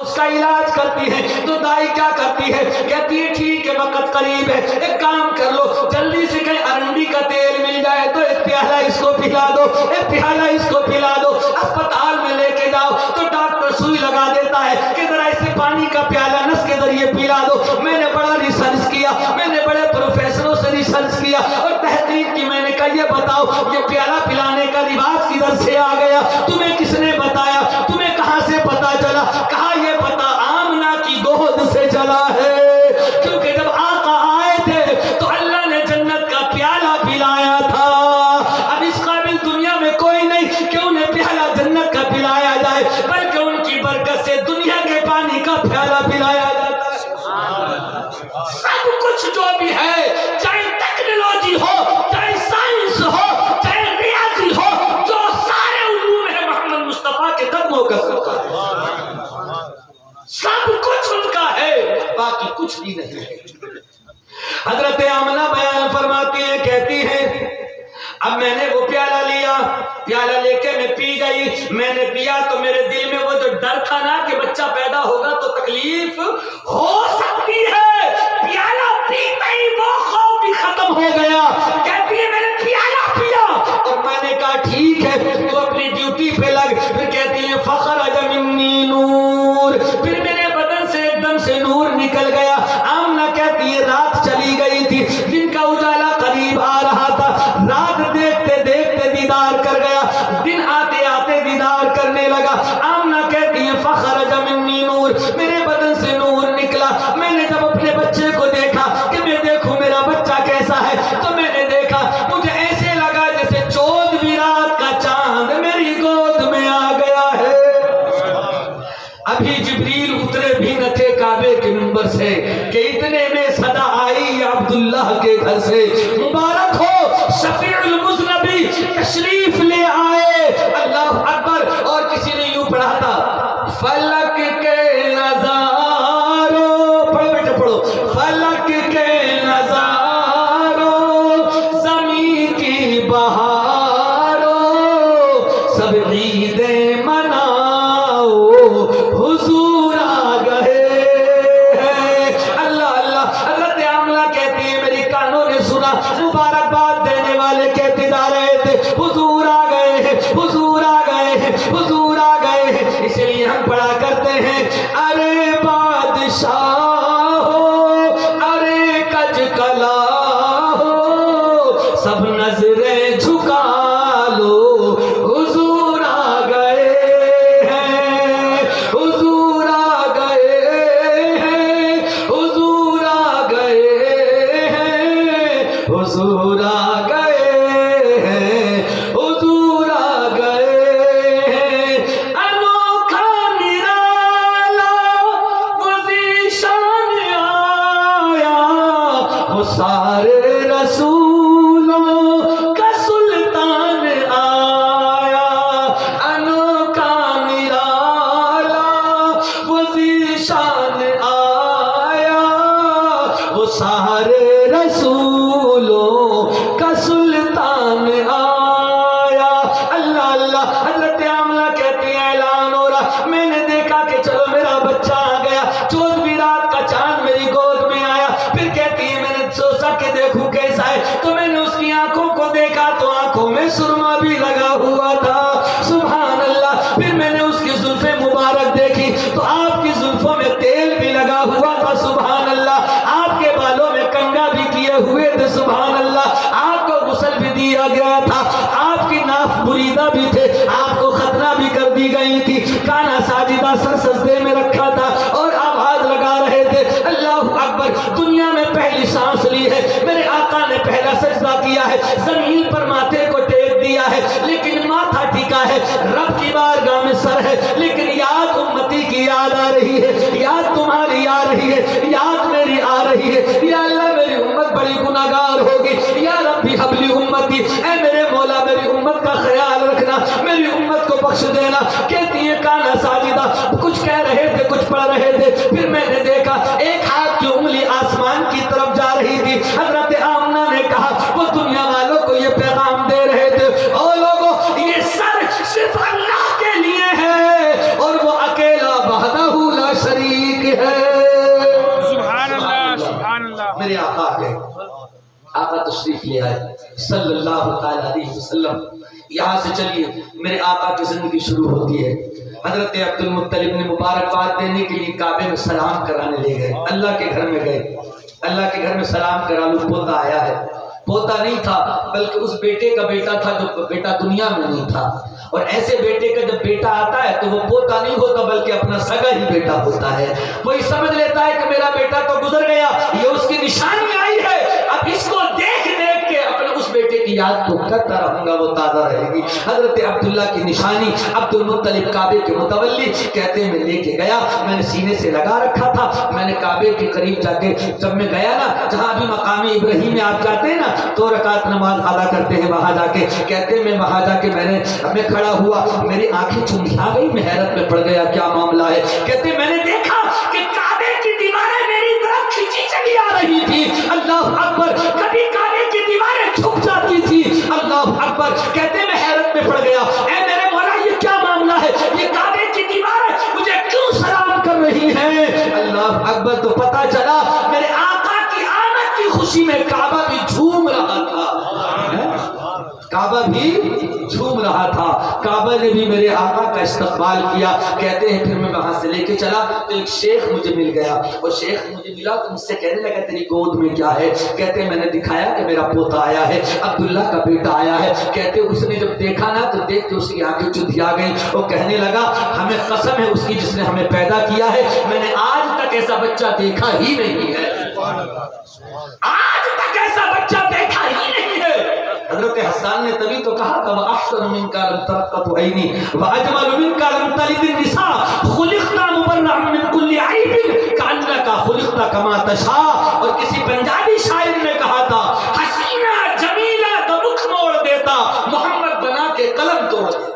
اس کا علاج کرتی ہے تو دائی کیا کرتی ہے؟ کہتی ہے ٹھیک ہے وقت قریب ہے، ایک کام کر لو، جلدی سے کہیں ارنڈی کا تیل مل جائے تو ایک پیالہ اس کو پلا دو، ایک پیالہ اس کو پلا دو، اسپتال میں لے کے جاؤ تو ڈاکٹر سوئی لگا دیتا ہے کہ ذرا اسے پانی کا پیالہ نس کے ذریعے پلا دو۔ میں نے بڑا ریسرچ کیا، میں نے بڑے پروفیسروں سے ریسرچ کیا اور تحقیق کی، میں نے کہا یہ بتاؤ یہ پیالہ پلانے کا رواج کدھر سے آ گیا؟ تمہیں کس نے بتایا؟ تمہیں کہاں سے پتا چلا؟ کہا یہ پتا آمنہ کی گود سے چلا ہے، کیونکہ جب آقا آئے تھے تو اللہ نے جنت کا پیالہ پلایا تھا۔ اب اس قابل دنیا میں کوئی نہیں کہ انہیں پیالہ جنت کا پلایا جائے، بلکہ ان کی برکت سے دنیا کے پانی کا پیالہ پلایا جاتا ہے۔ سب کچھ جو بھی ہے، چاہے ٹیکنالوجی ہو، چاہے سائنس ہو، چاہے ریاضی ہو، جو سارے علوم ہیں محمد مصطفیٰ کے قدموں کا صدقہ ہے۔ سب کچھ ان کا ہے، باقی کچھ بھی نہیں ہے۔ حضرت آمنہ بیان فرماتی ہیں، کہتی ہیں اب میں نے وہ پیالہ لیا، پیالہ لے کے میں پی گئی، میں نے پیا تو میرے دل میں وہ جو ڈر تھا نا کہ بچہ پیدا ہوگا تو تکلیف ہو سکتی ہے، پیالہ پیتے ہی وہ خوف بھی ختم ہو گیا۔ کہتی ہے میں نے پیالہ پیا اور میں نے کہا ٹھیک ہے تو اپنی ڈیوٹی پہ لگ۔ پھر کہتی ہے فخرج منی نور، پھر میرے بدن سے ایک دم سے نور نکل گیا۔ آمنہ کہتی ہے رات چلی گئی تھی، دن کا اجالا قریب آ رہا تھا، رات دیکھتے دیکھتے دیدار کر گیا، دن آتے آتے دیدار کرنے لگا۔ آمنہ کہتی ہے فخرج منی نور، میرے بدن سے نور نکلا۔ میں نے جب اپنے بچے کو دیکھا کہ میں دیکھوں میرا بچہ کیسا ہے، تو میں نے دیکھا مجھے ایسے لگا جیسے 14ویں رات کا چاند میری گود میں آ گیا ہے۔ ابھی جبریل اترے بھی نہ تھے کعبے کے منبر سے کہ اتنے میں صدا آئی عبداللہ کے گھر سے، مبارک ہو شفیع المذنبی تشریف لے آئے۔ اللہ اکبر۔ اور کسی نے یوں پڑھا تھا فلک کے نظاروں، پڑھو بیٹے پڑھو، فلک کے نظاروں زمین کی بہاروں سب عیدیں مناؤ حضور آ گئے ہیں۔ اللہ اللہ۔ حضرت آمنہ کہتی ہے میری کانوں نے سنا، مبارکباد دینے والے کہتے جا رہے تھے حضور آ گئے ہیں، حضور آ گئے ہیں، حضور آ گئے ہیں۔ اس لیے ہم پڑھا کرتے ہیں ارے بادشاہ ہو، ارے کج کلا ہو، سب نظریں جھکا لو حضور آ گئے ہیں، حضور آ گئے ہیں، حضور آ گئے ہیں، حضور آ گئے ہیں، حضور آ گئے ہیں۔ انوکھا نرالا وہ ذیشان آیا، وہ سارے رسولوں کا سلطان آیا۔ انوکھا نرالا وہ ذیشان آیا، وہ سارے رسولوں کا سلطان آیا۔ اللہ اللہ۔ حضرت آمنہ کہتی ہیں اعلان ہو رہا، میں نے دیکھا کہ چلو میرا بچہ آ گیا، 14ویں رات کا چاند میری گود میں آیا۔ پھر کہتی ہے میں نے سوچا کہ دیکھوں کیسا ہے، تو میں نے اس کی آنکھوں کو دیکھا تو آنکھوں میں سرما بھی لگا ہوا تھا۔ سبحان اللہ۔ پھر میں نے اس کی زلفیں مبارک دیکھی تو آپ کی زلفوں میں تیل بھی لگا ہوا تھا۔ سبحان اللہ۔ آپ کے بالوں میں کنگا بھی کیے ہوئے تھے۔ سبحان اللہ۔ آپ کو غسل بھی دیا گیا تھا، آپ کی ناف بریدہ بھی تھے، آپ کو ختنہ بھی کر دی گئی تھی، کانا ساجدہ سر سجدے میں رکھا تھا اور آواز لگا رہے تھے اللہ اکبر۔ دنیا میں پہلی سانس لی ہے، میرے آقا نے پہلا سجدہ کیا ہے، زمین پر ماتھے کو ٹیک دیا ہے، لیکن ماتھا ٹھیکا ہے، رب کی بارگاہ میں سر ہے، لیکن یاد امتی کی یاد آ رہی ہے، یاد تمہاری آ رہی ہے، یاد میری آ رہی ہے۔ یا اللہ میری امت بڑی گناہگار ہوگی، یا ربی حبلی امتی، اے میرے مولا میری امت کا خیال رکھنا، میری امت کو بخش دینا۔ کہتی ہے کانا ساجدہ، کچھ کہہ رہے تھے کچھ پڑھ رہے تھے، پھر میں نے دیکھا ایک ہاتھ کی انگلی آسمان کی طرف جا رہی تھی۔ حضرت آمنہ نے کہا وہ دنیا والوں کو یہ پیغام دے رہے تھے، او لوگوں یہ سر صرف اللہ کے لیے ہے اور وہ اکیلا وحدہ لا تشریف لے آئے صلی اللہ تعالی علیہ وسلم۔ یہاں سے چلیے میرے آقا کی زندگی شروع ہوتی ہے۔ حضرت عبد المطلب نے مبارکباد دینے کے لیے کعبے میں سلام کرانے لے گئے، اللہ کے گھر میں گئے، اللہ کے گھر میں سلام کرا لو، پوتا آیا ہے۔ پوتا نہیں تھا بلکہ اس بیٹے کا بیٹا تھا جو بیٹا دنیا میں نہیں تھا، اور ایسے بیٹے کا جب بیٹا آتا ہے تو وہ پوتا نہیں ہوتا بلکہ اپنا سگا ہی بیٹا ہوتا ہے۔ وہی سمجھ لیتا ہے کہ میرا بیٹا تو گزر گیا، یہ اس کی نشانی آئی ہے، اب اس کو دیکھ دیکھ کے اپنے اس بیٹے کی یاد تو کرتا رہوں گا، وہ تازہ رہے گی۔ حضرت عبداللہ کی نشانی عبد المطلب کعبے کے متولی کہتے ہیں میں لے کے گیا، میں نے سینے سے لگا رکھا تھا، میں نے کعبے کے قریب جا کے جب میں گیا نا، جہاں بھی مقام ابراہیم میں آپ جاتے ہیں نا 2 رکعت نماز ادا کرتے ہیں، وہاں جا کے کہتے ہیں میں وہاں جا کے میں کھڑا ہوا، میری آنکھیں چندھیا گئی، میں حیرت میں پڑ گیا کیا معاملہ ہے۔ کہتے ہیں میں نے دیکھا کہ کعبے کی دیواریں میری طرف کھینچی چلی آ رہی تھی، اللہ اکبر، کبھی کعبے کی دیواریں جھک جاتی تھی، اللہ اکبر۔ کہتے ہیں میں حیرت میں پڑ گیا، اے میرے مولا یہ کیا معاملہ ہے، یہ کعبے کی دیواریں مجھے کیوں سلام کر رہی ہیں، اللہ اکبر۔ تو پتہ چلا میرے آقا کی آمد کی خوشی میں کعبہ بھی جھوم رہا تھا، کعبہ بھی جھوم رہا تھا، کعبہ نے بھی میرے آقا کا استقبال کیا۔ کہتے ہیں پھر میں وہاں سے لے کے چلا تو ایک شیخ مجھے مل گیا، اور شیخ مجھے ملا تو مجھ سے کہنے لگا تیری گود میں کیا ہے؟ کہتے ہیں میں نے دکھایا کہ میرا پوتا آیا ہے، عبداللہ کا بیٹا آیا ہے۔ کہتے اس نے جب دیکھا نا تو دیکھ کے اس کی آنکھیں چندھیا گئیں، وہ کہنے لگا ہمیں قسم ہے اس کی جس نے ہمیں پیدا کیا ہے، میں نے آج تک ایسا بچہ دیکھا ہی نہیں ہے، آج تک ایسا بچہ دیکھا ہی نہیں ہے۔ حضرت حسان نے تبھی تو کہا تھا وَأَحْسَنُ مِنْكَ لَمْ تَرْقَتْ عَيْنِي وَأَجْمَلُ مِنْكَ لَمْ تَلِدِ النِّسَاءُ خُلِقْتَ مُبَرَّأً مِنْ كُلِّ عَيْبٍ كَأَنَّكَ خُلِقْتَ كَمَا تَشَاءُ۔ اور کسی پنجابی شاعر نے کہا تھا حسینہ جمیلہ تو رخ موڑ دیتا، محمد بنا کے قلم توڑ دیتا۔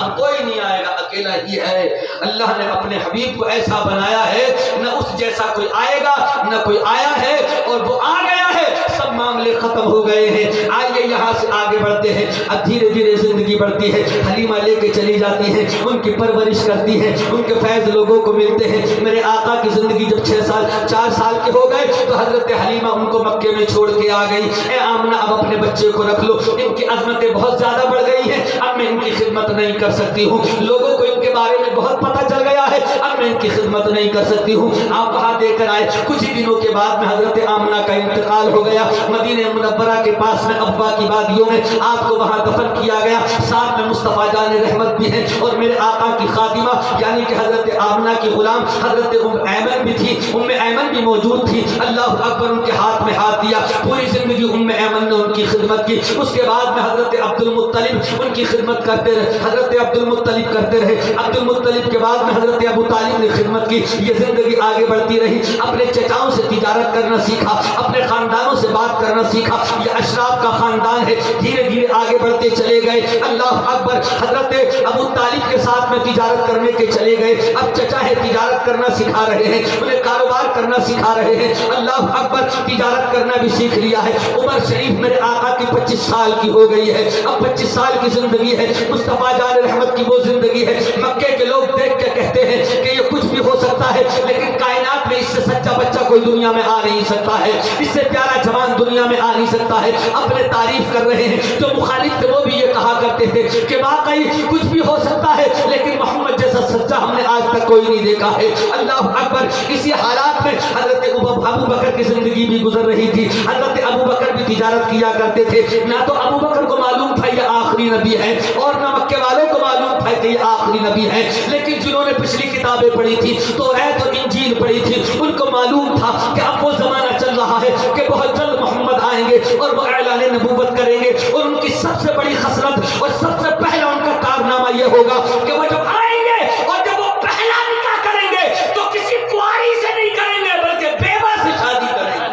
اب کوئی نہیں آئے گا، اکیلا ہی ہے۔ اللہ نے اپنے حبیب کو ایسا بنایا ہے، نہ اس جیسا کوئی آئے گا نہ کوئی آیا ہے، اور وہ آ گیا ہے، سب معاملے ختم ہو گئے ہیں۔ آئیے یہاں سے آگے بڑھتے ہیں، اب دھیرے دھیرے زندگی بڑھتی ہے، حلیمہ لے کے چلی جاتی ہے، ان کی پرورش کرتی ہے، ان کے فیض لوگوں کو ملتے ہیں۔ میرے آقا کی زندگی جب 4 سال کے ہو گئے تو حضرت حلیمہ ان کو مکے میں چھوڑ کے آ گئی، اے آمنہ اب اپنے بچے کو رکھ لو، ان کی عظمتیں بہت زیادہ بڑھ گئی ہیں، اب میں ان کی خدمت نہیں کر سکتی ہوں، لوگوں کو ان کے بارے میں بہت پتہ چل گیا ہے، اب میں ان کی خدمت نہیں کر سکتی ہوں، آپ وہاں دے کر آئے۔ کچھ ہی دنوں کے بعد میں حضرت آمنہ کا انتقال ہو گیا، مدینہ منورہ کے پاس میں ابا کی وادیوں میں آپ کو وہاں دفن کیا گیا، ساتھ میں مصطفیٰ جان رحمت بھی ہیں، اور میرے آقا کی خادمہ یعنی کہ حضرت آمنہ کی غلام حضرت ایمن بھی تھی، ایمن بھی موجود تھی، اللہ اکبر، ان کے ہاتھ میں ہاتھ دیا، پوری زندگی ایمن نے ان کی خدمت کی۔ اس کے بعد میں حضرت عبد المطلب ان کی خدمت کرتے رہے، حضرت عبد المطلب کرتے رہے، عبد المطلب کے بعد میں حضرت ابو طالب نے خدمت کی۔ یہ زندگی آگے بڑھتی رہی، اپنے چچاؤں سے تجارت کرنا سیکھا، اپنے خاندانوں سے بات کرنا سیکھا، یہ اشراف کا خاندان ہے، دھیرے دھیرے آگے بڑھتے چلے گئے، اللہ اکبر۔ حضرت ابو طالب کے ساتھ میں تجارت کرنے کے چلے گئے، اب چچا ہے تجارت کرنا سکھا رہے ہیں، انہیں کاروبار کرنا سکھا رہے ہیں، اللہ اکبر، تجارت کرنا بھی سیکھ لیا ہے۔ عمر شریف میرے آقا کی 25 سال کی ہو گئی ہے، اب 25 سال کی زندگی ہے، مصطفیٰ جان رحمت کی وہ زندگی ہے، مکے کے لوگ دیکھ کے کہتے ہیں کہ یہ کچھ بھی ہو سکتا ہے، لیکن کائنات میں اس سے سچا بچہ کوئی دنیا میں آ نہیں سکتا ہے، اس سے پیارا جوان دنیا میں آ نہیں سکتا ہے، اپنے تعریف کر رہے ہیں۔ جو مخالف تھے وہ بھی یہ کہا کرتے تھے کہ واقعی کچھ بھی ہو سکتا ہے، لیکن محمد جیسا سچا ہم نے آج تک کوئی نہیں دیکھا ہے، اللہ اکبر۔ اسی حالات میں حضرت ابو بکر کی زندگی بھی گزر رہی تھی، حضرت ابو بکر بھی تجارت کیا کرتے تھے، نہ تو ابو بکر کو معلوم تھا یہ آخری نبی ہے، اور نہ مکے والوں کو معلوم تھا کہ یہ آخری نبی ہے، لیکن جنہوں نے پچھلی کتابیں پڑھی تھی، توریت اور انجیل پڑھی تھی، ان کو معلوم تھا کہ اب وہ زمانہ چل رہا ہے کہ بہت جلد محمد آئیں گے اور وہ اعلان نبوت کریں گے، اور ان کی سب سے بڑی خصلت اور سب سے پہلا ان کا کارنامہ یہ ہوگا کہ وہ جب آئیں گے اور جب وہ پہلا نکاح کریں گے تو کسی کنواری سے نہیں کریں گے بلکہ بیوہ سے شادی کریں گے۔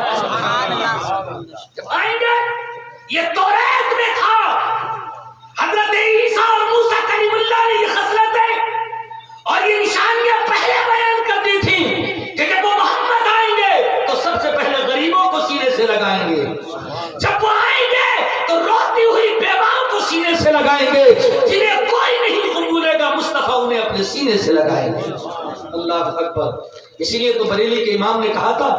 جب آئیں گے، یہ توریت میں تھا، حضرت عیسیٰ اور موسیٰ کلیم اللہ نے یہ خصلتیں اور یہ نشانیاں پہلے بیان کر دی تھی کہ جب وہ محمد آئیں گے تو سب سے پہلے غریبوں کو سینے سے لگائیں گے، جب وہ آئیں گے تو روتی ہوئی بیواؤں کو سینے سے لگائیں گے، جنہیں کوئی نہیں قبولے گا مصطفیٰ انہیں اپنے سینے سے لگائیں گے، اللہ اکبر۔ اسی لیے تو بریلی کے امام نے کہا تھا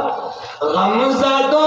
غم زدوں